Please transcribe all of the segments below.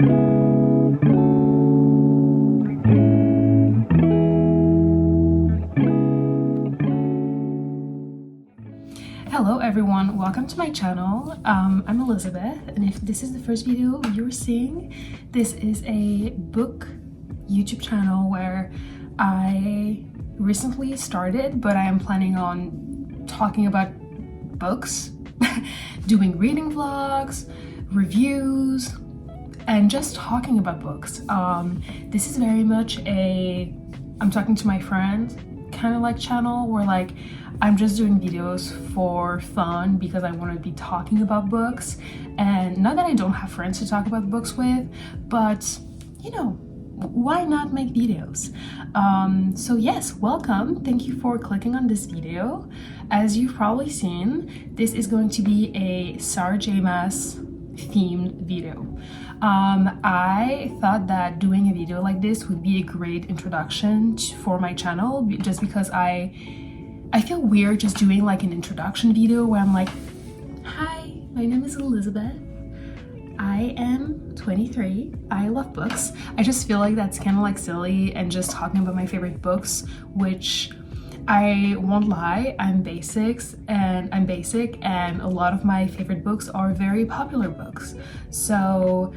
Hello everyone, welcome to my channel. I'm Elizabeth, and if this is the first video you're seeing, this is a book YouTube channel where I recently started, but I am planning on talking about books, doing reading vlogs, reviews, and just talking about books. This is very much a I'm talking to my friend kind of like channel where like I'm just doing videos for fun because I want to be talking about books, and not that I don't have friends to talk about books with, but you know, why not make videos? So yes, welcome. Thank you for clicking on this video. As you've probably seen, this is going to be a Sarah J. Maas themed video. I thought that doing a video like this would be a great introduction for my channel, just because I feel weird just doing like an introduction video where I'm like, hi, my name is Elizabeth. I am 23. I love books. I just feel like that's kind of like silly, and just talking about my favorite books, which I won't lie, I'm basic, and a lot of my favorite books are very popular books. So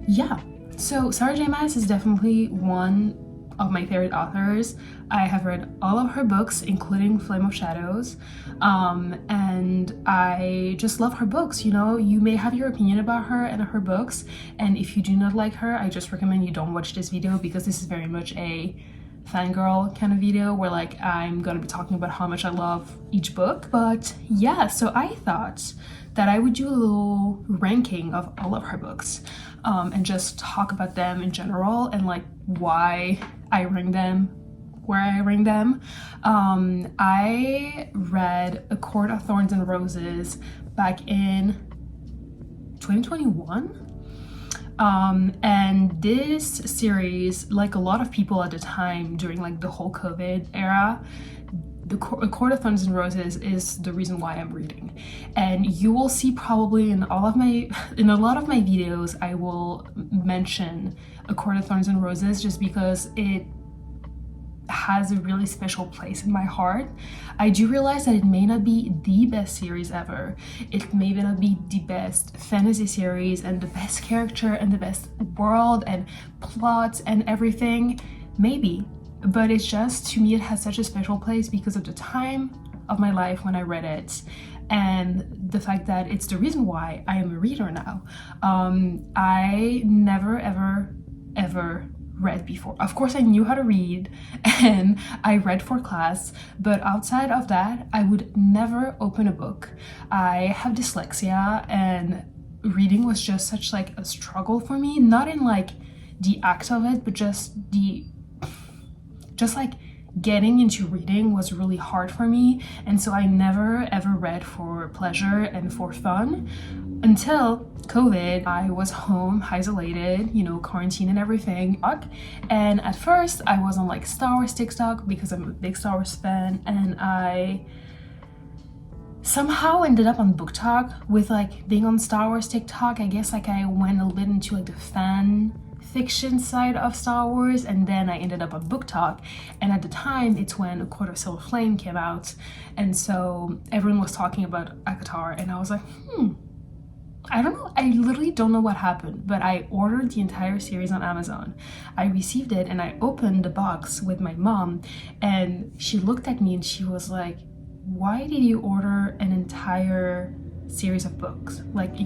yeah, so Sarah J. Maas is definitely one of my favorite authors. I have read all of her books, including Flame of Shadows, and I just love her books. You know, you may have your opinion about her and her books, and if you do not like her, I just recommend you don't watch this video, because this is very much a fangirl kind of video where like I'm gonna be talking about how much I love each book. But yeah, so I thought that I would do a little ranking of all of her books, and just talk about them in general and like why I rank them where I rank them. I read A Court of Thorns and Roses back in 2021. And this series, like a lot of people at the time during like the whole COVID era, A Court of Thorns and Roses is the reason why I'm reading. And you will see probably in a lot of my videos, I will mention A Court of Thorns and Roses just because it has a really special place in my heart. I do realize that it may not be the best series ever. It may not be the best fantasy series and the best character and the best world and plot and everything, maybe. But it's just, to me, it has such a special place because of the time of my life when I read it, and the fact that it's the reason why I am a reader now. I never ever read before. Of course, I knew how to read and I read for class, but outside of that, I would never open a book. I have dyslexia, and reading was just such like a struggle for me, not in like the act of it, but just like getting into reading was really hard for me. And so I never ever read for pleasure and for fun until COVID. I was home, isolated, you know, quarantine and everything. And at first I was on like Star Wars TikTok because I'm a big Star Wars fan, and I somehow ended up on Book Talk. With like being on Star Wars TikTok, I guess like I went a little bit into like the fan fiction side of Star Wars, and then I ended up on Book Talk. And at the time, it's when A Court of Silver Flame came out, and so everyone was talking about ACOTAR, and I was like, I don't know, I literally don't know what happened, but I ordered the entire series on Amazon. I received it and I opened the box with my mom, and she looked at me and she was like, why did you order an entire series of books? Like,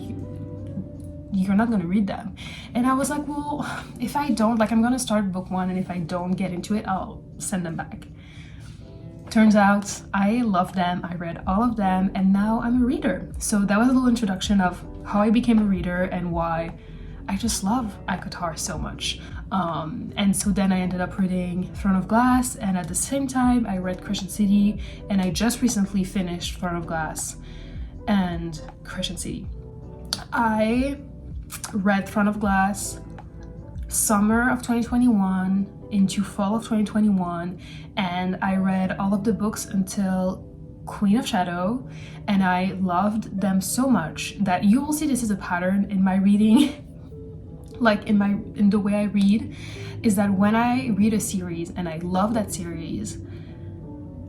you're not gonna read them. And I was like, well, if I don't, like, I'm gonna start book one, and if I don't get into it, I'll send them back. Turns out I love them, I read all of them, and now I'm a reader. So that was a little introduction of how I became a reader and why I just love ACOTAR so much. And so then I ended up reading Throne of Glass, and at the same time I read Crescent City, and I just recently finished Throne of Glass and Crescent City. I read Throne of Glass summer of 2021 into fall of 2021, and I read all of the books until Queen of Shadow, and I loved them so much that you will see this is a pattern in my reading. like in the way I read, is that when I read a series and I love that series,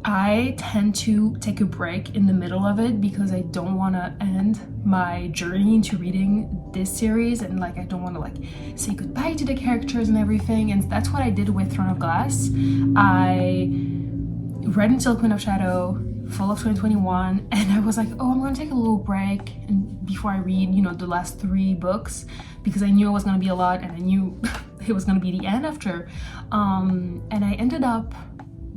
I tend to take a break in the middle of it because I don't want to end my journey into reading this series, and like I don't want to like say goodbye to the characters and everything. And that's what I did with Throne of Glass. I read until Queen of Shadow, fall of 2021, and I was like, oh, I'm gonna take a little break and before I read, you know, the last 3 books, because I knew it was gonna be a lot and I knew it was gonna be the end after. And I ended up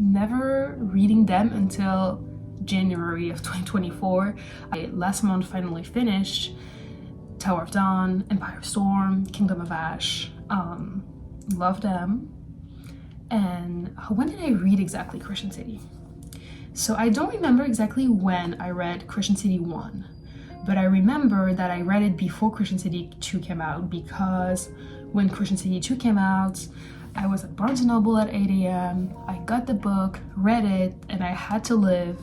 never reading them until January of 2024. I last month finally finished Tower of Dawn, Empire of Storm, Kingdom of Ash. Love them. And when did I read exactly Crescent City? So I don't remember exactly when I read Crescent City 1, but I remember that I read it before Crescent City 2 came out, because when Crescent City 2 came out, I was at Barnes & Noble at 8 a.m. I got the book, read it, and I had to live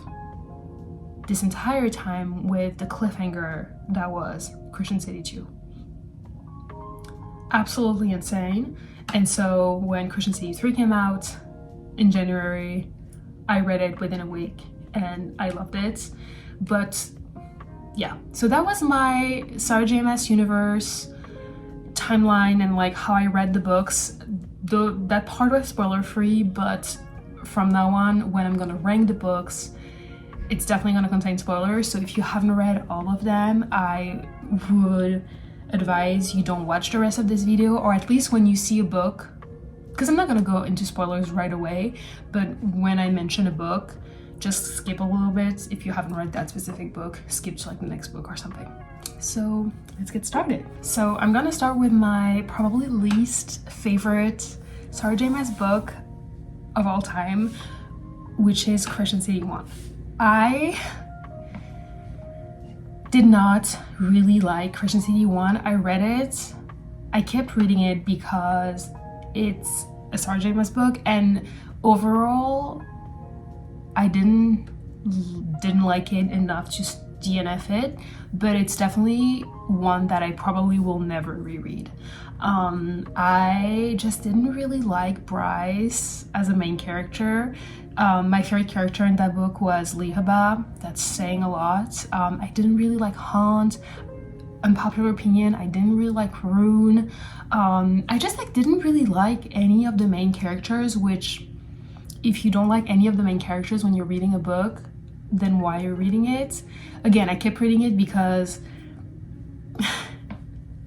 this entire time with the cliffhanger that was Crescent City 2. Absolutely insane. And so when Crescent City 3 came out in January, I read it within a week and I loved it. But yeah, so that was my SJM universe timeline and like how I read the books. That part was spoiler free, but from now on, when I'm gonna rank the books, it's definitely gonna contain spoilers. So if you haven't read all of them, I would advise you don't watch the rest of this video, or at least when you see a book, because I'm not gonna go into spoilers right away, but when I mention a book, just skip a little bit. If you haven't read that specific book, skip to like the next book or something. So let's get started. So I'm gonna start with my probably least favorite Sarah J. Maas book of all time, which is Crescent City 1. I did not really like Crescent City 1. I read it, I kept reading it because it's a Sarah J. Maas book, and overall I didn't like it enough to DNF it, but it's definitely one that I probably will never reread. I just didn't really like Bryce as a main character. My favorite character in that book was Lihaba. That's saying a lot. I didn't really like Haunt. Unpopular opinion, I didn't really like Rune. I just like didn't really like any of the main characters, which if you don't like any of the main characters when you're reading a book, then why you're reading it? Again, I kept reading it because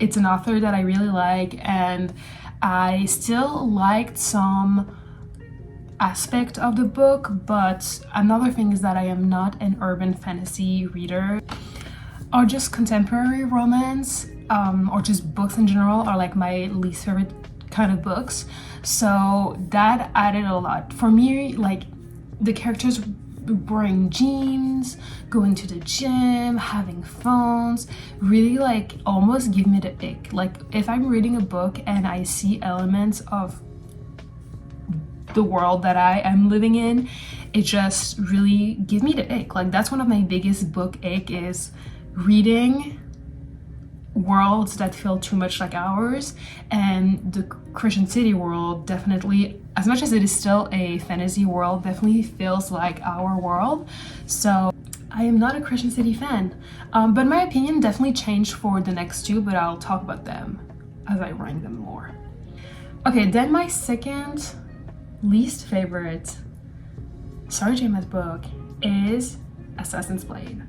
it's an author that I really like, and I still liked some aspect of the book, but another thing is that I am not an urban fantasy reader, or just contemporary romance, or just books in general are like my least favorite kind of books. So that added a lot for me. Like the characters wearing jeans, going to the gym, having phones, really like almost give me the ick. Like if I'm reading a book and I see elements of the world that I am living in, it just really gives me the ick. Like that's one of my biggest book ick, is reading worlds that feel too much like ours. And the Crescent City world definitely, as much as it is still a fantasy world, definitely feels like our world. So I am not a Crescent City fan, but my opinion definitely changed for the next 2, but I'll talk about them as I rank them more. Okay, then my second least favorite Sarah J. Maas book is Assassin's Blade.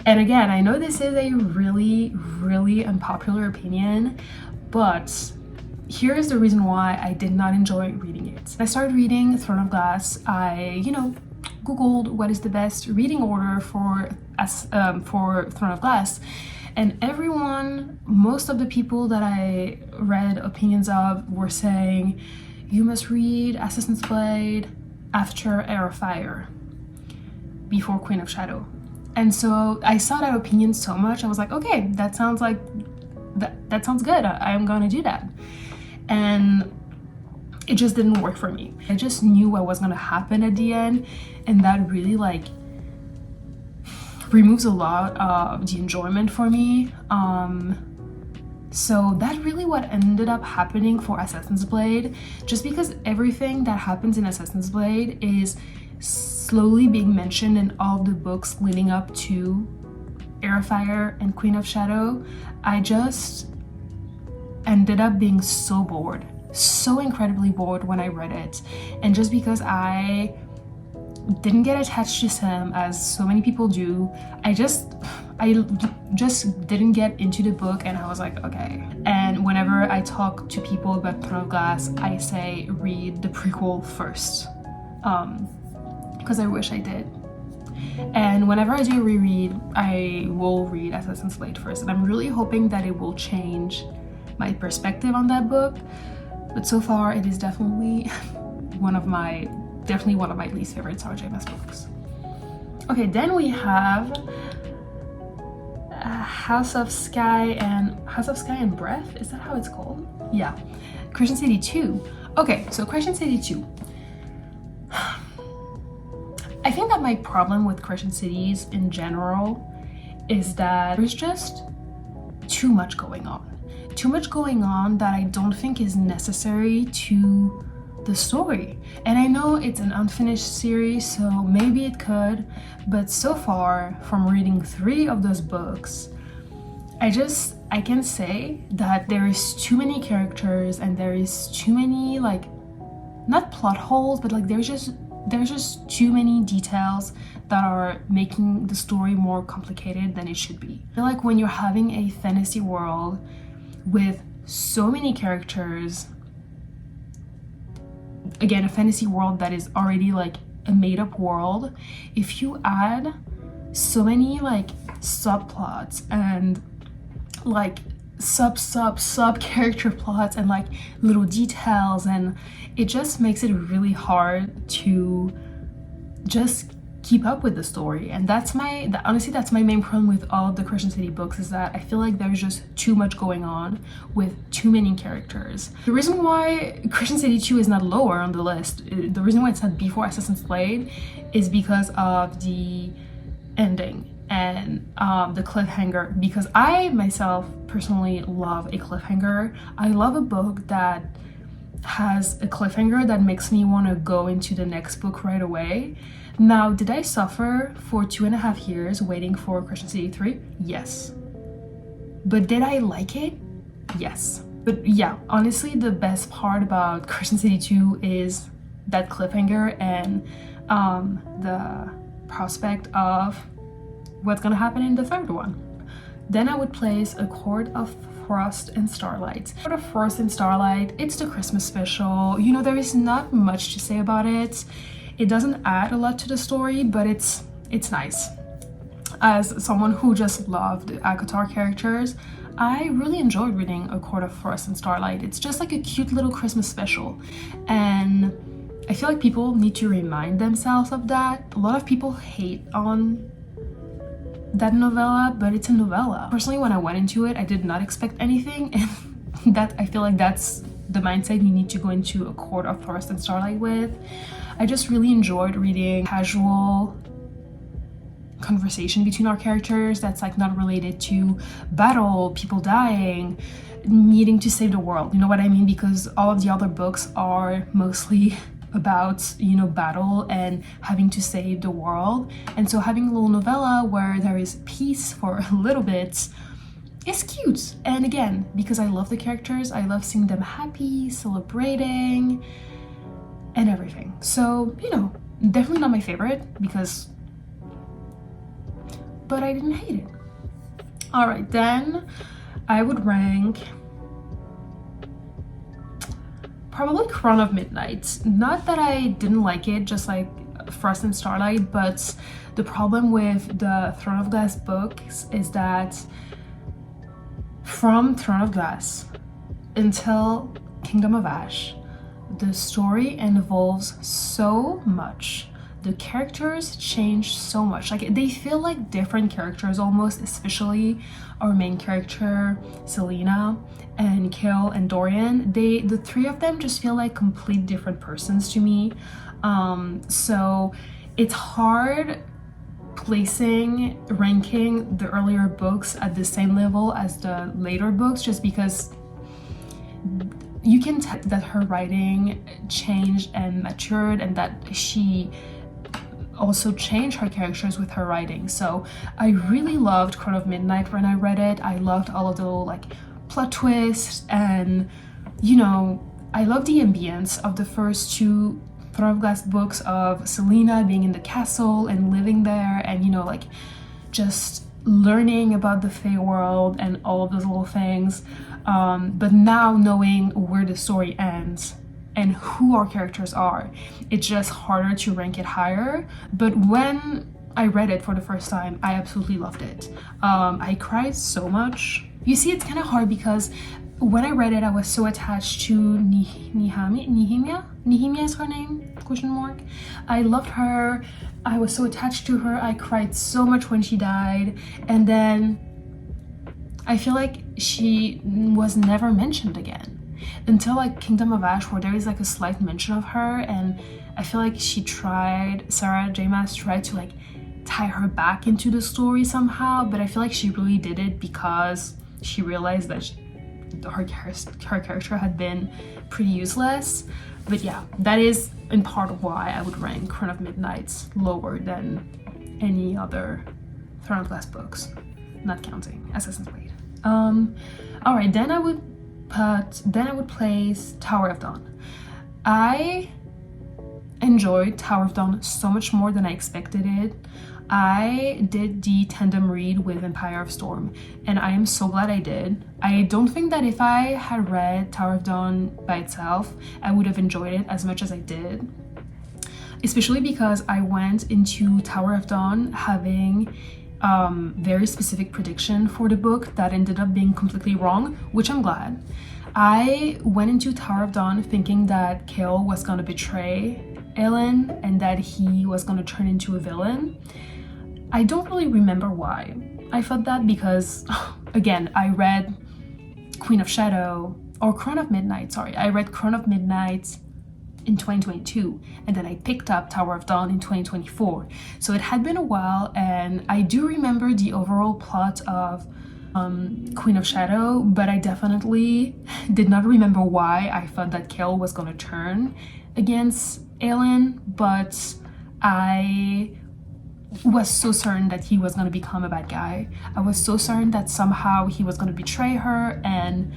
And again, I know this is a really, really unpopular opinion, but here's the reason why I did not enjoy reading it. I started reading Throne of Glass. I, Googled what is the best reading order for Throne of Glass, and most of the people that I read opinions of were saying, you must read Assassin's Blade after Heir of Fire, before Queen of Shadow. And so I saw that opinion so much, I was like, okay, that sounds good. I'm gonna do that. And it just didn't work for me. I just knew what was gonna happen at the end, and that really like removes a lot of the enjoyment for me. So that really what ended up happening for Assassin's Blade, just because everything that happens in Assassin's Blade is slowly being mentioned in all the books leading up to Heir of Fire and Queen of Shadow. I just ended up being so bored, so incredibly bored when I read it. And just because I didn't get attached to Sam as so many people do, I just didn't get into the book, and I was like, okay. And whenever I talk to people about Throne of Glass, I say read the prequel first, because I wish I did. And whenever I do reread, I will read Assassin's Blade first, and I'm really hoping that it will change my perspective on that book. But so far, it is definitely one of my least favorite SJM books. Okay, then we have House of Sky and Breath. Is that how it's called? Yeah, Crescent City 2. Okay, so Crescent City 2. I think that my problem with Crescent Cities in general is that there's just too much going on. Too much going on that I don't think is necessary to the story. And I know it's an unfinished series, so maybe it could, but so far from reading 3 of those books, I can say that there is too many characters and there is too many, like, not plot holes, but like there's just too many details that are making the story more complicated than it should be. I feel like when you're having a fantasy world with so many characters, again, a fantasy world that is already like a made-up world, if you add so many like subplots and like sub character plots and like little details, and it just makes it really hard to just keep up with the story. And honestly that's my main problem with all of the Crescent City books, is that I feel like there's just too much going on with too many characters. The reason why Crescent City 2 is not lower on the list, the reason why it's not before Assassin's Blade, is because of the ending and the cliffhanger. Because I myself personally love a cliffhanger. I love a book that has a cliffhanger that makes me want to go into the next book right away. Now, did I suffer for 2.5 years waiting for Crescent City 3? Yes. But did I like it? Yes. But yeah, honestly, the best part about Crescent City 2 is that cliffhanger and the prospect of what's gonna happen in the third one. Then I would place A Court of Frost and Starlight. Court of Frost and Starlight, it's the Christmas special. You know, there is not much to say about it. It doesn't add a lot to the story, but it's nice. As someone who just loved the ACOTAR characters, I really enjoyed reading A Court of Frost and Starlight. It's just like a cute little Christmas special, and I feel like people need to remind themselves of that. A lot of people hate on that novella, but it's a novella. Personally, when I went into it, I did not expect anything, and that I feel like that's the mindset you need to go into A Court of Frost and Starlight with. I just really enjoyed reading casual conversation between our characters that's like not related to battle, people dying, needing to save the world. You know what I mean? Because all of the other books are mostly about, you know, battle and having to save the world. And so having a little novella where there is peace for a little bit is cute. And again, because I love the characters, I love seeing them happy, celebrating, and everything. So, you know, definitely not my favorite, but I didn't hate it. All right, then I would rank probably Crown of Midnight. Not that I didn't like it, just like Frost and Starlight, but the problem with the Throne of Glass books is that from Throne of Glass until Kingdom of Ash, the story evolves so much. The characters change so much. Like, they feel like different characters almost, especially our main character, Selena, and Kill and Dorian. The 3 of them just feel like complete different persons to me. So it's hard ranking the earlier books at the same level as the later books, just because you can tell that her writing changed and matured, and that she also changed her characters with her writing. So I really loved Crown of Midnight when I read it. I loved all of the like plot twists, and you know, I love the ambience of the first two Throne of Glass books, of Selena being in the castle and living there, and you know, like just learning about the Fae world and all of those little things. But now knowing where the story ends and who our characters are, it's just harder to rank it higher. But when I read it for the first time, I absolutely loved it. I cried so much. You see, it's kind of hard because when I read it, I was so attached to Nehemia. Nehemia is her name? Question mark. I loved her. I was so attached to her. I cried so much when she died. And then I feel like she was never mentioned again until like Kingdom of Ash, where there is like a slight mention of her. And I feel like Sarah J. Maas tried to like tie her back into the story somehow. But I feel like she really did it because she realized that her character had been pretty useless. But yeah, that is in part why I would rank Crown of Midnight lower than any other Throne of Glass books, not counting Assassin's Creed. All right, then I would place Tower of Dawn. I enjoyed Tower of Dawn so much more than I expected it. I did the tandem read with Empire of Storm, and I am so glad I did. I don't think that if I had read Tower of Dawn by itself, I would have enjoyed it as much as I did. Especially because I went into Tower of Dawn having very specific prediction for the book that ended up being completely wrong, which I'm glad. I went into Tower of Dawn thinking that Cale was gonna betray Aelin and that he was gonna turn into a villain. I don't really remember why I felt that, because again, I read Crown of Midnight, sorry. I read Crown of Midnight in 2022, and then I picked up Tower of Dawn in 2024. So it had been a while, and I do remember the overall plot of Queen of Shadow, but I definitely did not remember why I thought that Cale was gonna turn against Aelin, but I was so certain that he was going to become a bad guy. I was so certain that somehow he was going to betray her and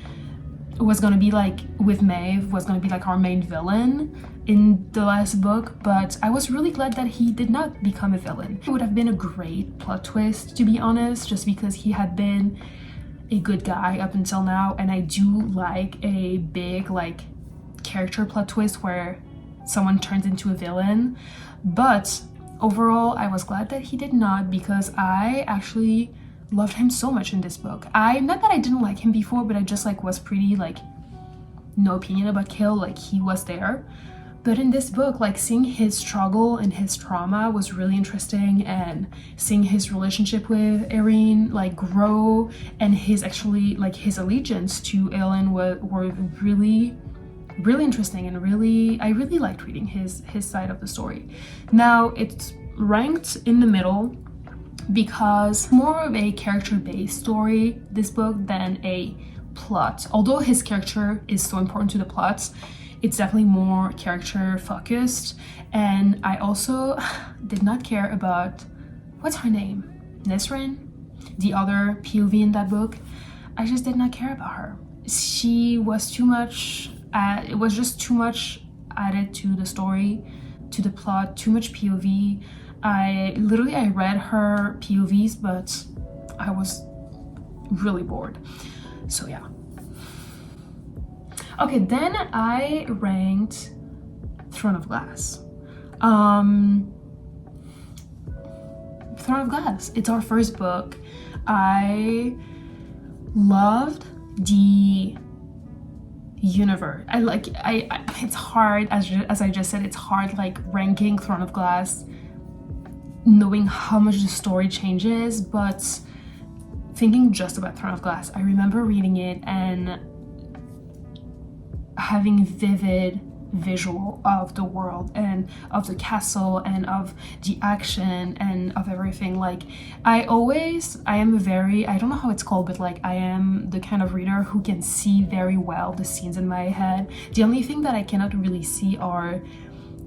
was going to be like, with Maeve, was going to be like our main villain in the last book, but I was really glad that he did not become a villain. It would have been a great plot twist, to be honest, just because he had been a good guy up until now, and I do like a big like character plot twist where someone turns into a villain. But overall, I was glad that he did not, because I actually loved him so much in this book. Not that I didn't like him before, but I just like was pretty like no opinion about Cale, like he was there. But in this book, like seeing his struggle and his trauma was really interesting, and seeing his relationship with Erin like grow, and his allegiance to Aelin were really interesting, and I really liked reading his side of the story. Now it's ranked in the middle because more of a character-based story, this book, than a plot. Although his character is so important to the plots, it's definitely more character focused. And I also did not care about, what's her name? Nesrin? The other POV in that book. I just did not care about her. She was too much, it was just too much added to the story, to the plot, too much POV. I read her POVs, but I was really bored. So yeah. Okay, then I ranked Throne of Glass. Throne of Glass, it's our first book. I loved the universe. It's hard, as I just said, it's hard like ranking Throne of Glass, knowing how much the story changes, but thinking just about Throne of Glass, I remember reading it and having vivid visual of the world and of the castle and of the action and of everything. Like I am a very, I don't know how it's called, but like I am the kind of reader who can see very well the scenes in my head. The only thing that I cannot really see are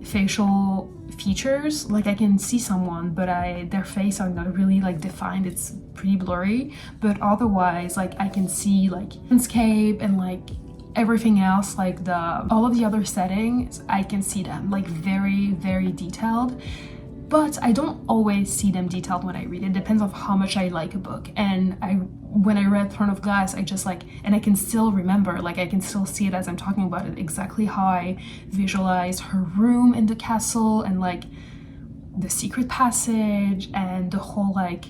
facial features. Like I can see someone, but their face are not really like defined, it's pretty blurry, but otherwise like I can see like landscape and like everything else, like all of the other settings, I can see them like very, very detailed. But I don't always see them detailed when I read. It depends on how much I like a book. And when I read Throne of Glass, I just like, and I can still remember, like I can still see it as I'm talking about it, exactly how I visualized her room in the castle and like the secret passage and the whole like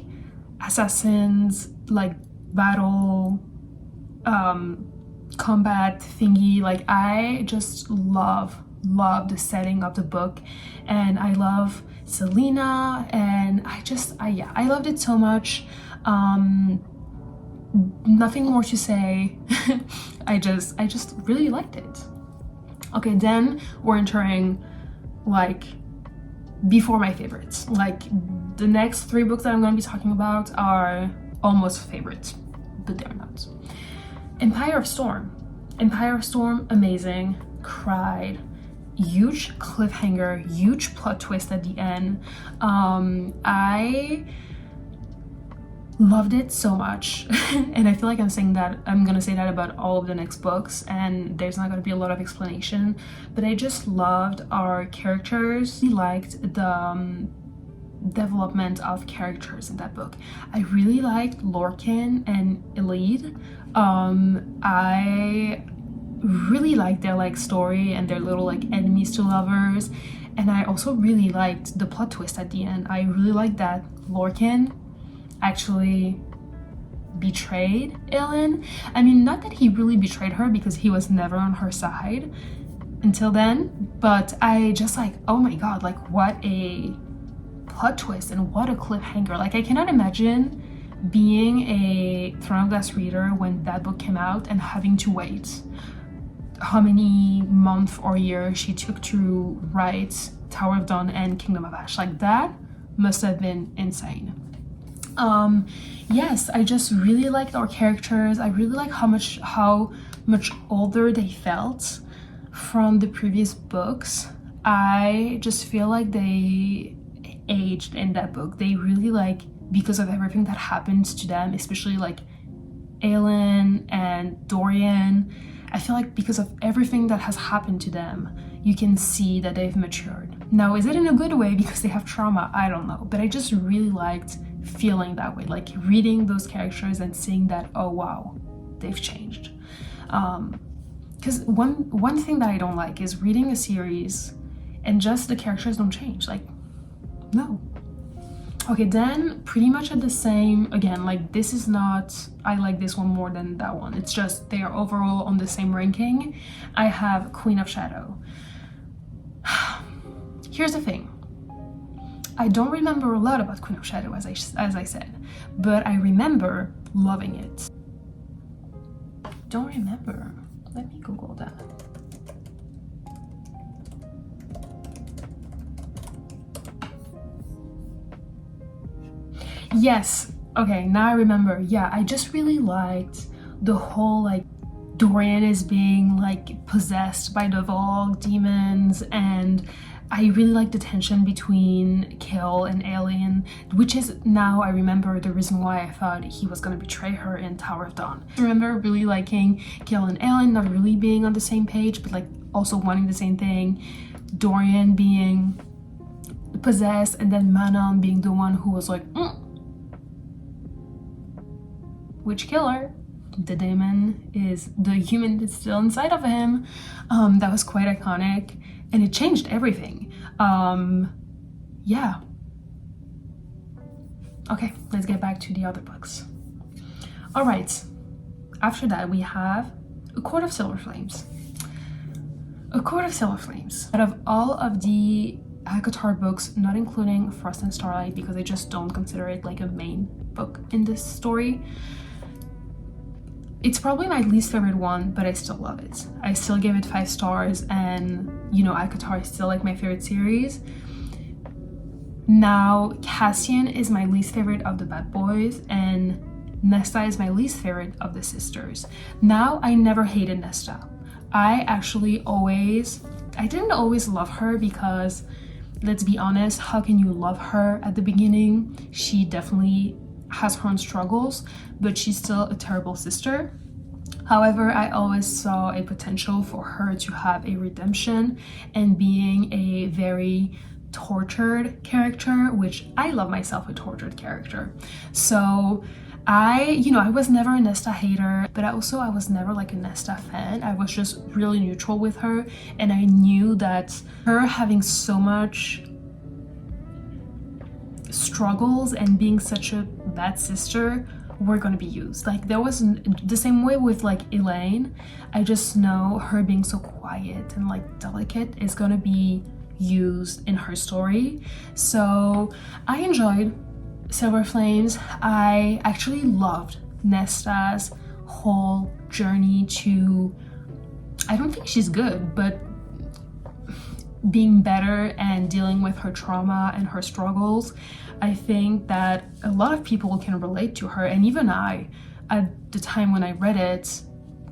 assassins like battle combat thingy. Like I just love the setting of the book, and I love Selena, and I loved it so much. Nothing more to say. I just really liked it. Okay, then we're entering like before my favorites. Like the next 3 books that I'm going to be talking about are almost favorites, but they're not. Empire of Storm, amazing, cried, huge cliffhanger, huge plot twist at the end. I loved it so much and I feel like I'm gonna say that about all of the next books, and there's not gonna be a lot of explanation, but I just loved our characters. I liked the development of characters in that book. I really liked Lorcan and Elide. I really liked their like story and their little like enemies to lovers, and I also really liked the plot twist at the end. I really liked that Lorcan actually betrayed Aelin. I mean, not that he really betrayed her, because he was never on her side until then, but I just like, oh my god, like what a plot twist and what a cliffhanger. Like I cannot imagine being a Throne of Glass reader when that book came out and having to wait how many months or years she took to write Tower of Dawn and Kingdom of Ash. Like that must have been insane. Yes, I just really liked our characters. I really like how much older they felt from the previous books. I just feel like they aged in that book. They really like, because of everything that happens to them, especially like Aelin and Dorian, I feel like because of everything that has happened to them, you can see that they've matured. Now, is it in a good way because they have trauma? I don't know, but I just really liked feeling that way, like reading those characters and seeing that, oh wow, they've changed. Because one thing that I don't like is reading a series and just the characters don't change. Like, no. Okay, then pretty much at the same, again, like this is not, I like this one more than that one. It's just they are overall on the same ranking. I have Queen of Shadow. Here's the thing. I don't remember a lot about Queen of Shadow, as I said, but I remember loving it. Don't remember. Let me Google that. Yes, okay, now I remember. Yeah, I just really liked the whole like Dorian is being like possessed by the Vogue demons, and I really liked the tension between Kill and Aelin, which is now I remember the reason why I thought he was gonna betray her in Tower of Dawn. I remember really liking Kill and Aelin not really being on the same page, but like also wanting the same thing. Dorian being possessed, and then Manon being the one who was like, which killer? The demon is the human that's still inside of him. That was quite iconic, and it changed everything. Yeah. Okay, let's get back to the other books. All right, after that we have A Court of Silver Flames. A Court of Silver Flames. Out of all of the ACOTAR books, not including Frost and Starlight, because I just don't consider it like a main book in this story, it's probably my least favorite one, but I still love it. I still give it 5 stars, and you know, ACOTAR is still like my favorite series. Now, Cassian is my least favorite of the bad boys, and Nesta is my least favorite of the sisters. Now, I never hated Nesta. I didn't always love her because, let's be honest, how can you love her at the beginning? She definitely has her own struggles, but she's still a terrible sister. However, I always saw a potential for her to have a redemption and being a very tortured character, which I love myself a tortured character. So I was never a Nesta hater, but I was never like a Nesta fan. I was just really neutral with her, and I knew that her having so much struggles and being such a bad sister were going to be used. Like, there was the same way with like Elaine. I just know her being so quiet and like delicate is going to be used in her story. So I enjoyed Silver Flames. I actually loved Nesta's whole journey to, I don't think she's good, but being better and dealing with her trauma and her struggles. I think that a lot of people can relate to her, and even I, at the time when I read it,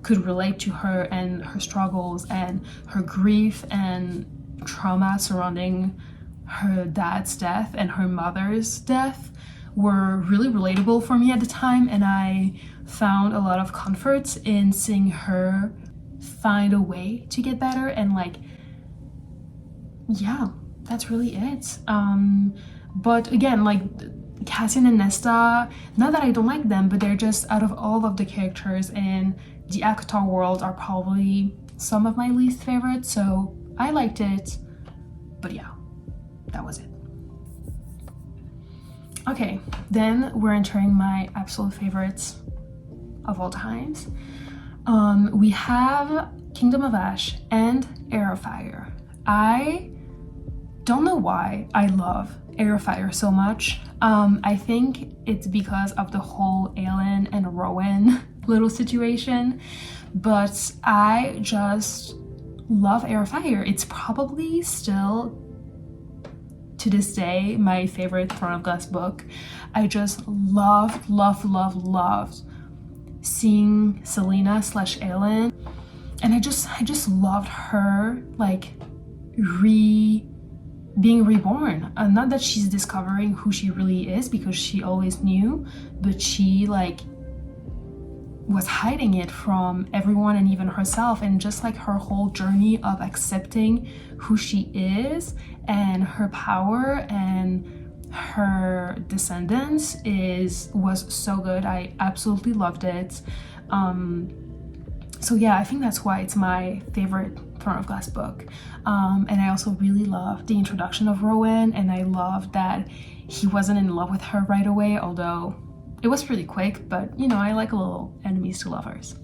could relate to her and her struggles and her grief and trauma surrounding her dad's death and her mother's death were really relatable for me at the time, and I found a lot of comfort in seeing her find a way to get better. And like, yeah, that's really it. But again, like, Cassian and Nesta, not that I don't like them, but they're just, out of all of the characters in the ACOTAR world, are probably some of my least favorite. So I liked it, but yeah, that was it. Okay, then we're entering my absolute favorites of all times. We have Kingdom of Ash and Heir of Fire. I don't know why I love Heir of Fire so much. I think it's because of the whole Aelin and Rowan little situation, but I just love Heir of Fire. It's probably still, to this day, my favorite Throne of Glass book. I just loved seeing Selena / Aelin, and I just loved her like being reborn. Not that she's discovering who she really is, because she always knew, but she like was hiding it from everyone and even herself. And just like her whole journey of accepting who she is and her power and her descendants was so good. I absolutely loved it. So yeah, I think that's why it's my favorite Throne of Glass book. And I also really loved the introduction of Rowan, and I loved that he wasn't in love with her right away, although it was pretty quick, but you know, I like a little enemies to lovers.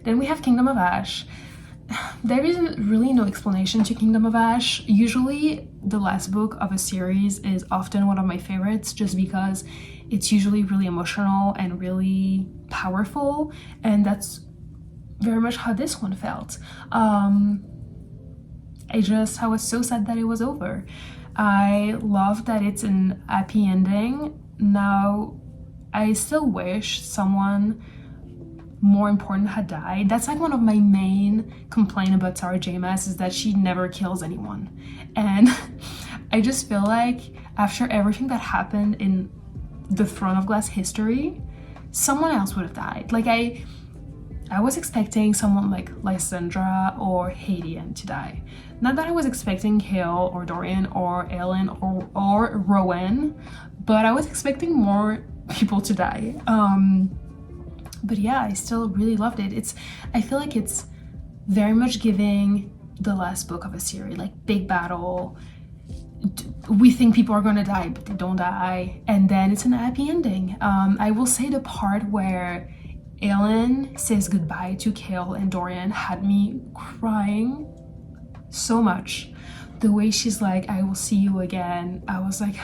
Then we have Kingdom of Ash. There is really no explanation to Kingdom of Ash. Usually the last book of a series is often one of my favorites, just because it's usually really emotional and really powerful, and that's very much how this one felt. I was so sad that it was over. I love that it's an happy ending. Now, I still wish someone more important had died. That's like one of my main complaints about Sarah J. Maas, is that she never kills anyone. And I just feel like after everything that happened in the Throne of Glass history, someone else would have died. Like, I was expecting someone like Lysandra or Hadian to die. Not that I was expecting Hale or Dorian or Aelin or Rowan, but I was expecting more people to die. But yeah, I still really loved it. I feel like it's very much giving the last book of a series, like big battle. We think people are gonna die, but they don't die, and then it's an happy ending. I will say the part where Aelin says goodbye to Kale and Dorian had me crying so much. The way she's like, I will see you again. I was like,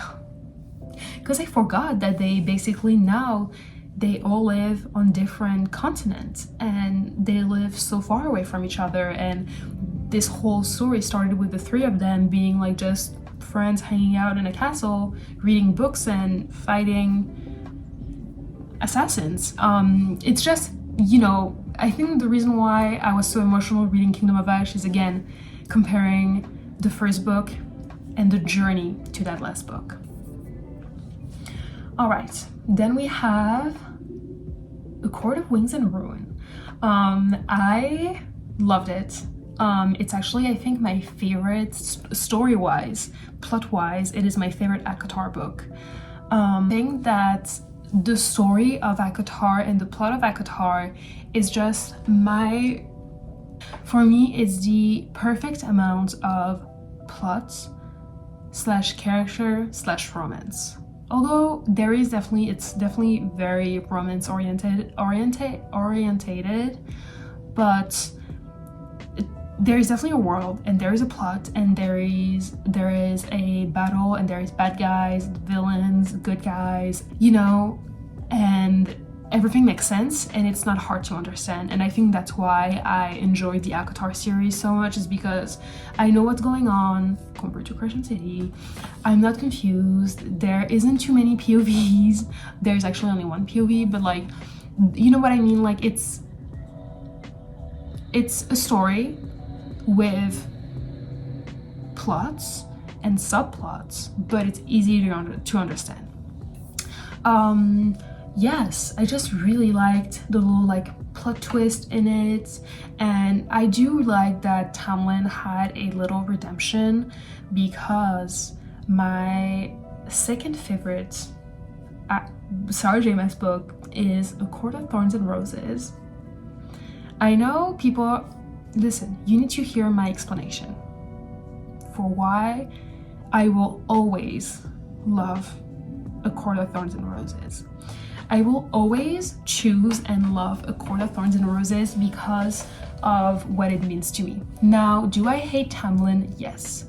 because I forgot that they basically now they all live on different continents and they live so far away from each other, and this whole story started with the three of them being like just friends hanging out in a castle, reading books and fighting assassins. It's just, you know, I think the reason why I was so emotional reading Kingdom of Ash is, again, comparing the first book and the journey to that last book. All right, then we have A Court of Wings and Ruin. I loved it. It's actually, I think, my favorite story-wise, plot-wise, it is my favorite ACOTAR book. I think that the story of ACOTAR and the plot of ACOTAR is just for me, it's the perfect amount of plot / character / romance. Although it's definitely very romance orientated, but there is definitely a world, and there is a plot, and there is a battle, and there is bad guys, villains, good guys, you know, and everything makes sense, and it's not hard to understand. And I think that's why I enjoyed the ACOTAR series so much, is because I know what's going on compared to Crescent City. I'm not confused. There isn't too many POVs. There's actually only one POV, but like, you know what I mean? Like, it's a story with plots and subplots, but it's easy to understand. Yes, I just really liked the little like plot twist in it, and I do like that Tamlin had a little redemption, because my second favorite Sarah J. Maas book is A Court of Thorns and Roses. I know people, listen, you need to hear my explanation for why I will always love A Court of Thorns and Roses. I will always choose and love A Court of Thorns and Roses because of what it means to me. Now, do I hate Tamlin? Yes.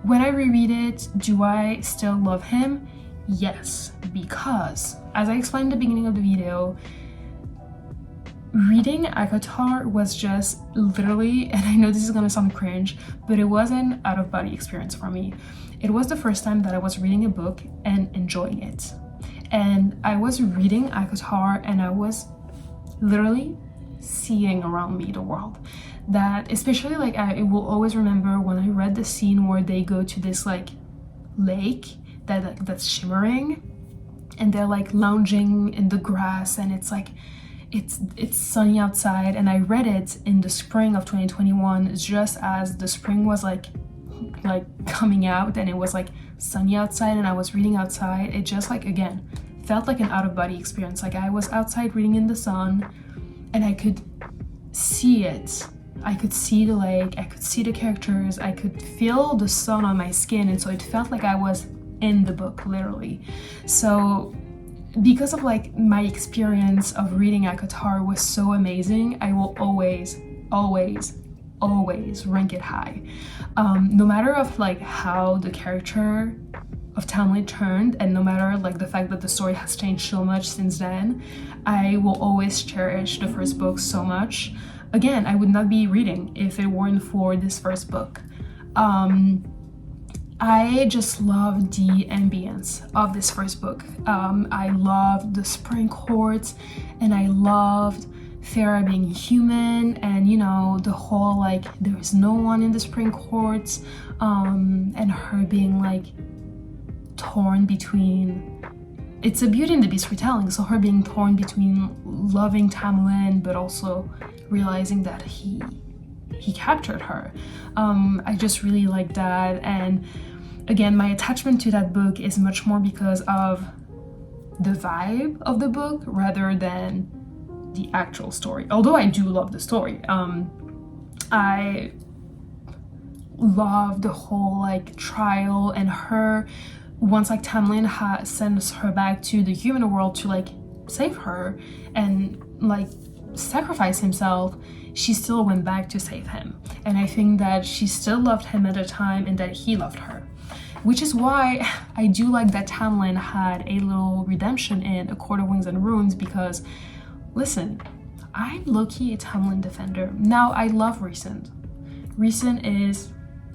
When I reread it, do I still love him? Yes, because as I explained at the beginning of the video, reading ACOTAR was just literally, and I know this is gonna sound cringe, but it was an out-of-body experience for me. It was the first time that I was reading a book and enjoying it. And I was reading ACOTAR and I was literally seeing around me the world. That, especially like, I will always remember when I read the scene where they go to this like lake that's shimmering, and they're like lounging in the grass, and it's like, it's sunny outside, and I read it in the spring of 2021, just as the spring was like coming out, and it was like sunny outside, and I was reading outside. It just like, again, felt like an out-of-body experience. Like, I was outside reading in the sun, and I could see it. I could see the lake, I could see the characters, I could feel the sun on my skin, and so it felt like I was in the book, literally. So because of like my experience of reading ACOTAR was so amazing, I will always rank it high. No matter of like how the character of Tamlin turned, and no matter like the fact that the story has changed so much since then, I will always cherish the first book so much. Again, I would not be reading if it weren't for this first book. I just love the ambience of this first book. I loved the spring court, and I loved Farah being human, and you know, the whole like there is no one in the spring courts, and her being like torn between, it's a Beauty and the Beast retelling, so her being torn between loving Tamlin but also realizing that he captured her. I just really like that, and again, my attachment to that book is much more because of the vibe of the book rather than the actual story. Although I do love the story. I love the whole like trial, and her, once like Tamlin sends her back to the human world to like save her and like sacrifice himself, she still went back to save him. And I think that she still loved him at the time, and that he loved her. which is why I do like that Tamlin had a little redemption in A Court of Wings and Runes, because listen, I'm low-key a Tamlin defender. Now, I love Recent. Recent is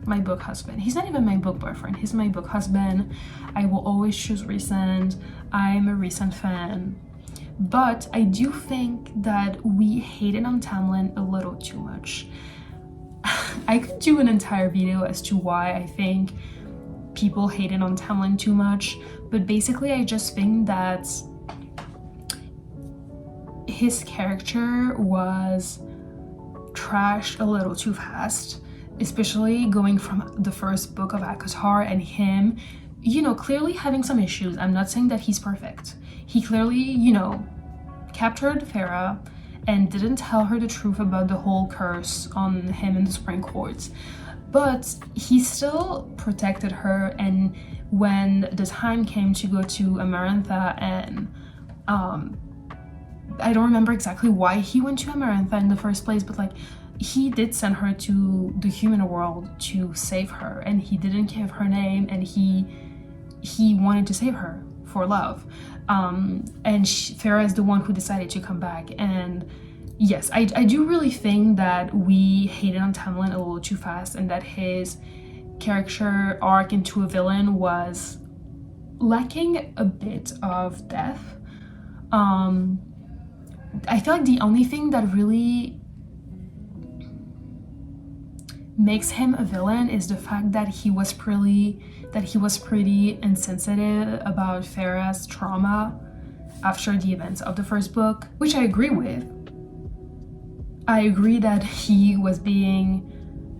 my book husband. He's not even my book boyfriend, he's my book husband. I will always choose Recent. I'm a Recent fan. But I do think that we hated on Tamlin a little too much. I could do an entire video as to why I think people hated on Tamlin too much, but basically I just think that his character was trashed a little too fast, especially going from the first book of ACOTAR and him, you know, clearly having some issues. I'm not saying that he's perfect. He clearly, you know, captured Farah and didn't tell her the truth about the whole curse on him in the Spring Courts. But he still protected her, and when the time came to go to Amarantha, and I don't remember exactly why he went to Amarantha in the first place, but like, he did send her to the human world to save her, and he didn't give her name, and he wanted to save her for love. And Farah is the one who decided to come back. And yes, I do really think that we hated on Tamlin a little too fast, and that his character arc into a villain was lacking a bit of depth. I feel like the only thing that really makes him a villain is the fact that he was pretty insensitive about Farah's trauma after the events of the first book, which I agree with. I agree that he was being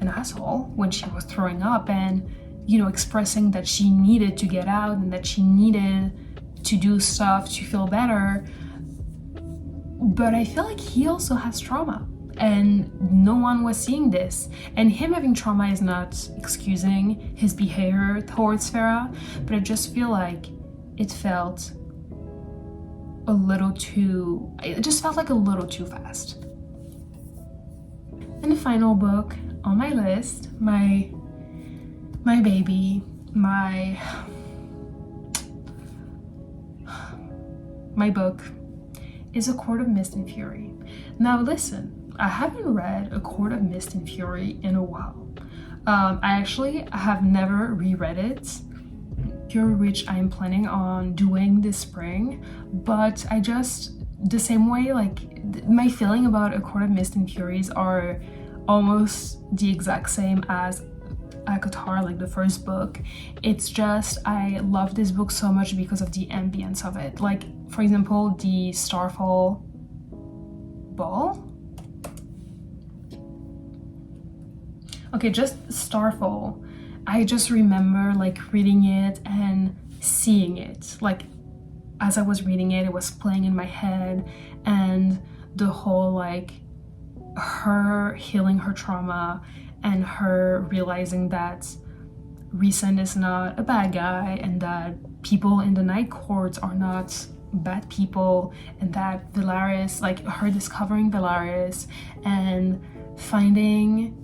an asshole when she was throwing up and, you know, expressing that she needed to get out and that she needed to do stuff to feel better. But I feel like he also has trauma, and no one was seeing this. And him having trauma is not excusing his behavior towards Farah, but I just feel like it just felt like a little too fast. And the final book on my list, my baby, my book, is A Court of Mist and Fury. Now listen, I haven't read A Court of Mist and Fury in a while. I have never reread it, which I'm planning on doing this spring, but the same way, like, my feeling about A Court of Mist and Furies are almost the exact same as ACOTAR, like the first book. It's just, I love this book so much because of the ambience of it. Like, for example, the Starfall Ball? Okay, just Starfall. I just remember like reading it and seeing it. Like, as I was reading it, it was playing in my head, and the whole like her healing her trauma and her realizing that Recent is not a bad guy, and that people in the Night Courts are not bad people, and that Velaris, like her discovering Velaris and finding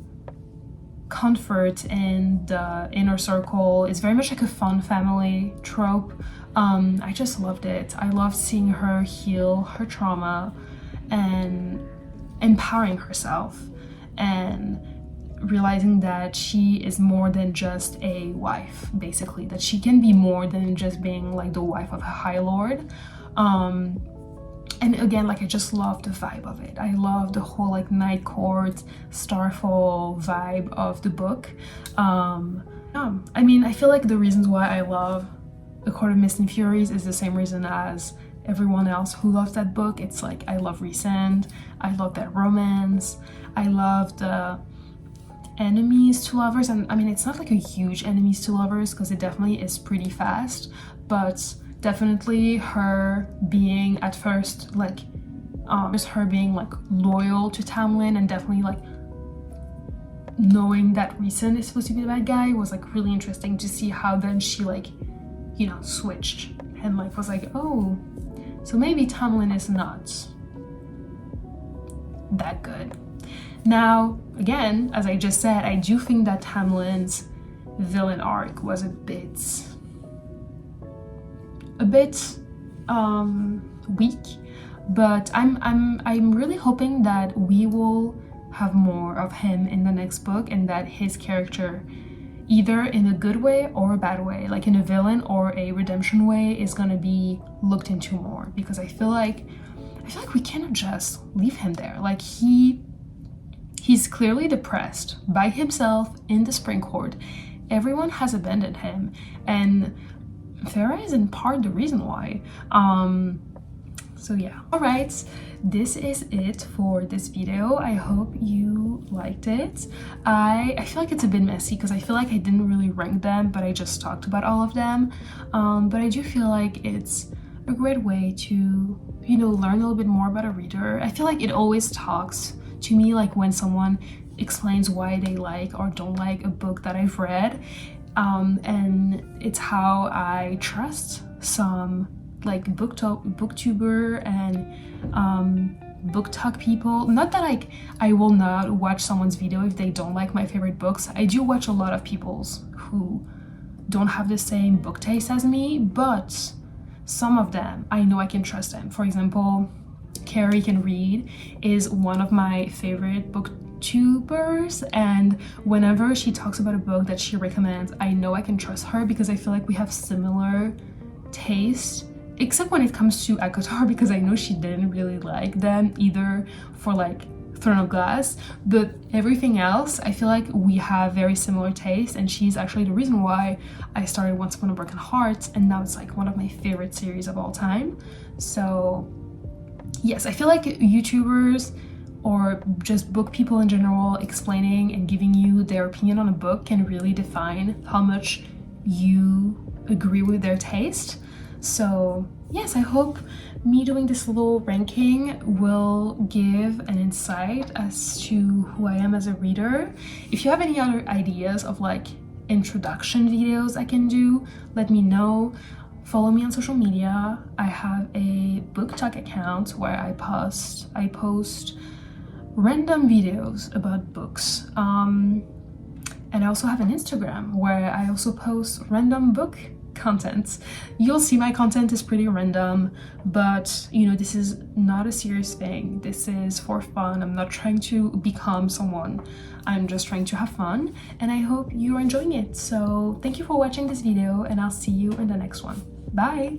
comfort in the inner circle is very much like a fun family trope. I just loved it. I loved seeing her heal her trauma and empowering herself and realizing that she is more than just a wife, basically, that she can be more than just being like the wife of a High Lord. And again, like, I just love the vibe of it. I love the whole like Night Court, Starfall vibe of the book. I mean, I feel like the reasons why I love A Court of Mist and Furies is the same reason as everyone else who loves that book. It's like, I love Recent, I love that romance, I love the enemies to lovers, and I mean, it's not like a huge enemies to lovers because it definitely is pretty fast, but definitely her being at first like just her being like loyal to Tamlin, and definitely like knowing that Recent is supposed to be the bad guy was like really interesting to see how then she like, you know, switched and like was like, oh, so maybe Tamlin is not that good. Now, again, as I just said, I do think that Tamlin's villain arc was a bit weak, but I'm really hoping that we will have more of him in the next book, and that his character, either in a good way or a bad way, like in a villain or a redemption way, is gonna be looked into more, because I feel like we cannot just leave him there. Like he's clearly depressed by himself in the spring court. Everyone has abandoned him, and Farah is in part the reason why. So yeah. Alright, this is it for this video. I hope you liked it. I feel like it's a bit messy because I feel like I didn't really rank them, but I just talked about all of them. But I do feel like it's a great way to, you know, learn a little bit more about a reader. I feel like it always talks to me, like when someone explains why they like or don't like a book that I've read. And it's how I trust some like booktuber and book talk people. Not that like I will not watch someone's video if they don't like my favorite books. I do watch a lot of people's who don't have the same book taste as me, but some of them I know I can trust them. For example, Carrie Can Read is one of my favorite booktubers, and whenever she talks about a book that she recommends, I know I can trust her because I feel like we have similar taste, except when it comes to ACOTAR, because I know she didn't really like them either for like Throne of Glass, but everything else I feel like we have very similar taste, and she's actually the reason why I started Once Upon a Broken Heart, and now it's like one of my favorite series of all time. So yes, I feel like YouTubers or just book people in general explaining and giving you their opinion on a book can really define how much you agree with their taste. So yes, I hope me doing this little ranking will give an insight as to who I am as a reader. If you have any other ideas of like introduction videos I can do, let me know. Follow me on social media. I have a book talk account where I post random videos about books. And I also have an Instagram where I also post random book content. You'll see my content is pretty random, but you know, this is not a serious thing. This is for fun. I'm not trying to become someone. I'm just trying to have fun, and I hope you're enjoying it. So thank you for watching this video, and I'll see you in the next one. Bye!